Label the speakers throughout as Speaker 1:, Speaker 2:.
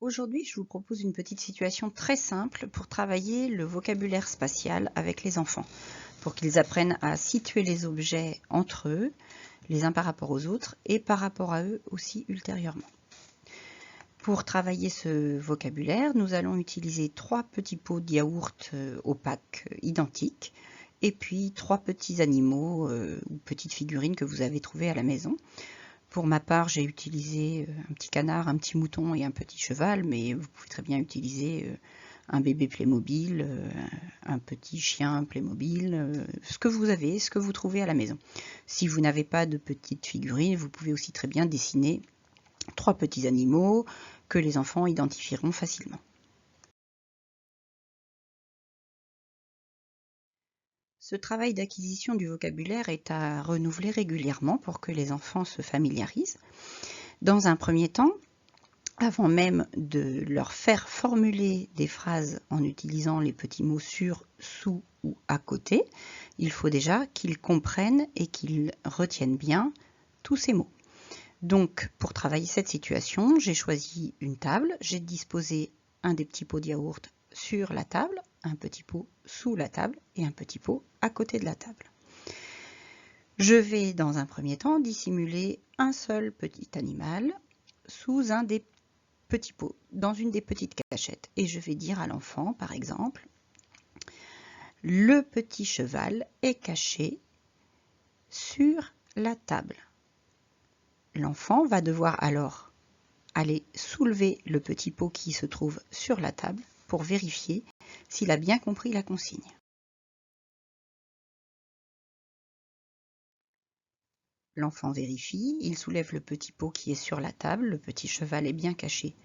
Speaker 1: Aujourd'hui, je vous propose une petite situation très simple pour travailler le vocabulaire spatial avec les enfants, pour qu'ils apprennent à situer les objets entre eux, les uns par rapport aux autres et par rapport à eux aussi ultérieurement. Pour travailler ce vocabulaire, nous allons utiliser 3 petits pots de yaourt opaques identiques et puis 3 petits animaux ou petites figurines que vous avez trouvées à la maison. Pour ma part, j'ai utilisé un petit canard, un petit mouton et un petit cheval, mais vous pouvez très bien utiliser un bébé Playmobil, un petit chien Playmobil, ce que vous avez, ce que vous trouvez à la maison. Si vous n'avez pas de petites figurines, vous pouvez aussi très bien dessiner 3 petits animaux que les enfants identifieront facilement. Ce travail d'acquisition du vocabulaire est à renouveler régulièrement pour que les enfants se familiarisent. Dans un premier temps, avant même de leur faire formuler des phrases en utilisant les petits mots sur, sous ou à côté, il faut déjà qu'ils comprennent et qu'ils retiennent bien tous ces mots. Donc, pour travailler cette situation, j'ai choisi une table, j'ai disposé un des petits pots de yaourt sur la table, un petit pot sous la table et un petit pot à côté de la table. Je vais, dans un premier temps, dissimuler un seul petit animal sous un des petits pots, dans une des petites cachettes. Et je vais dire à l'enfant, par exemple, le petit cheval est caché sur la table. L'enfant va devoir alors aller soulever le petit pot qui se trouve sur la table pour vérifier s'il a bien compris la consigne. L'enfant vérifie, il soulève le petit pot qui est sur la table, le petit cheval est bien caché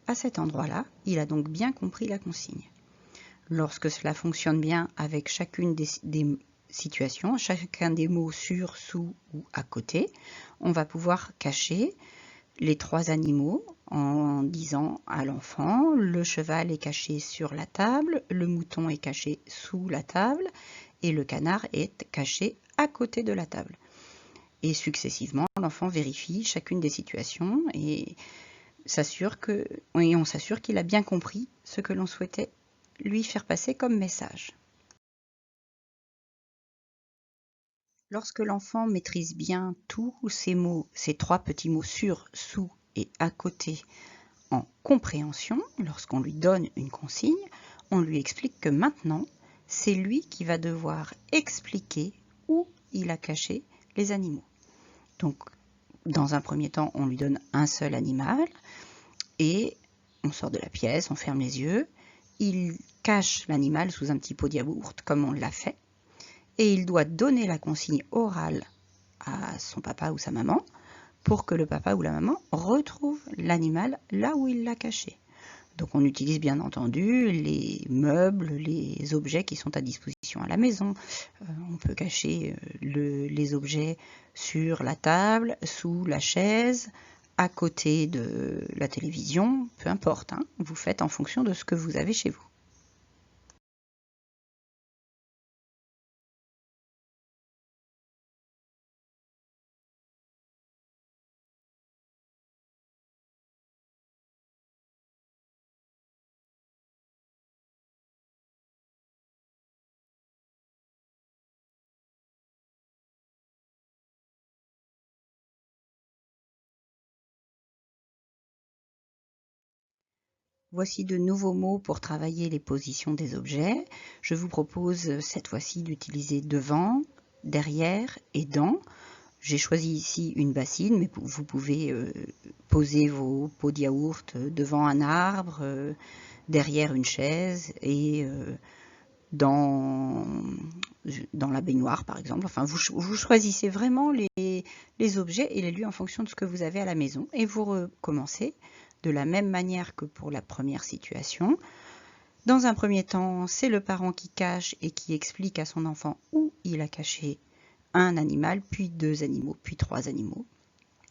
Speaker 1: à cet endroit-là, il a donc bien compris la consigne. Lorsque cela fonctionne bien avec chacune des situations, chacun des mots sur, sous ou à côté, on va pouvoir cacher les 3 animaux en disant à l'enfant, le cheval est caché sur la table, le mouton est caché sous la table et le canard est caché à côté de la table. Et successivement, l'enfant vérifie chacune des situations et on s'assure qu'il a bien compris ce que l'on souhaitait lui faire passer comme message. Lorsque l'enfant maîtrise bien tous ces mots, ces 3 petits mots sur, sous et à côté en compréhension, lorsqu'on lui donne une consigne, on lui explique que maintenant, c'est lui qui va devoir expliquer où il a caché les animaux. Donc, dans un premier temps, on lui donne un seul animal et on sort de la pièce, on ferme les yeux, il cache l'animal sous un petit pot de yaourt comme on l'a fait et il doit donner la consigne orale à son papa ou sa maman pour que le papa ou la maman retrouve l'animal là où il l'a caché. Donc on utilise bien entendu les meubles, les objets qui sont à disposition à la maison. On peut cacher les objets sur la table, sous la chaise, à côté de la télévision, peu importe, hein, vous faites en fonction de ce que vous avez chez vous. Voici de nouveaux mots pour travailler les positions des objets. Je vous propose cette fois-ci d'utiliser devant, derrière et dans. J'ai choisi ici une bassine, mais vous pouvez poser vos pots de yaourt devant un arbre, derrière une chaise et dans, dans la baignoire par exemple. Enfin, vous choisissez vraiment les objets et les lieux en fonction de ce que vous avez à la maison et vous recommencez de la même manière que pour la première situation. Dans un premier temps, c'est le parent qui cache et qui explique à son enfant où il a caché un animal, puis 2 animaux, puis 3 animaux.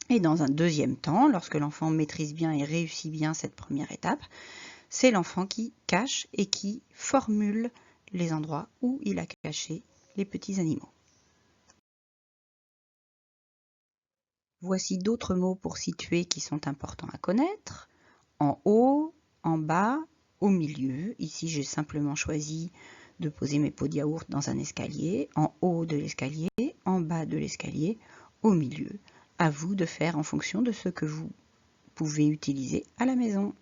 Speaker 1: Et dans un deuxième temps, lorsque l'enfant maîtrise bien et réussit bien cette première étape, c'est l'enfant qui cache et qui formule les endroits où il a caché les petits animaux. Voici d'autres mots pour situer qui sont importants à connaître. en haut, en bas, au milieu. Ici, j'ai simplement choisi de poser mes pots de yaourt dans un escalier, en haut de l'escalier, en bas de l'escalier, au milieu. À vous de faire en fonction de ce que vous pouvez utiliser à la maison.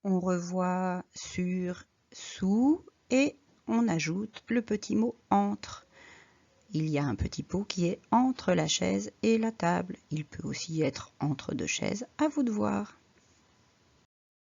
Speaker 1: On revoit sur, sous et on ajoute le petit mot entre. Il y a un petit pot qui est entre la chaise et la table. Il peut aussi être entre deux chaises, à vous de voir.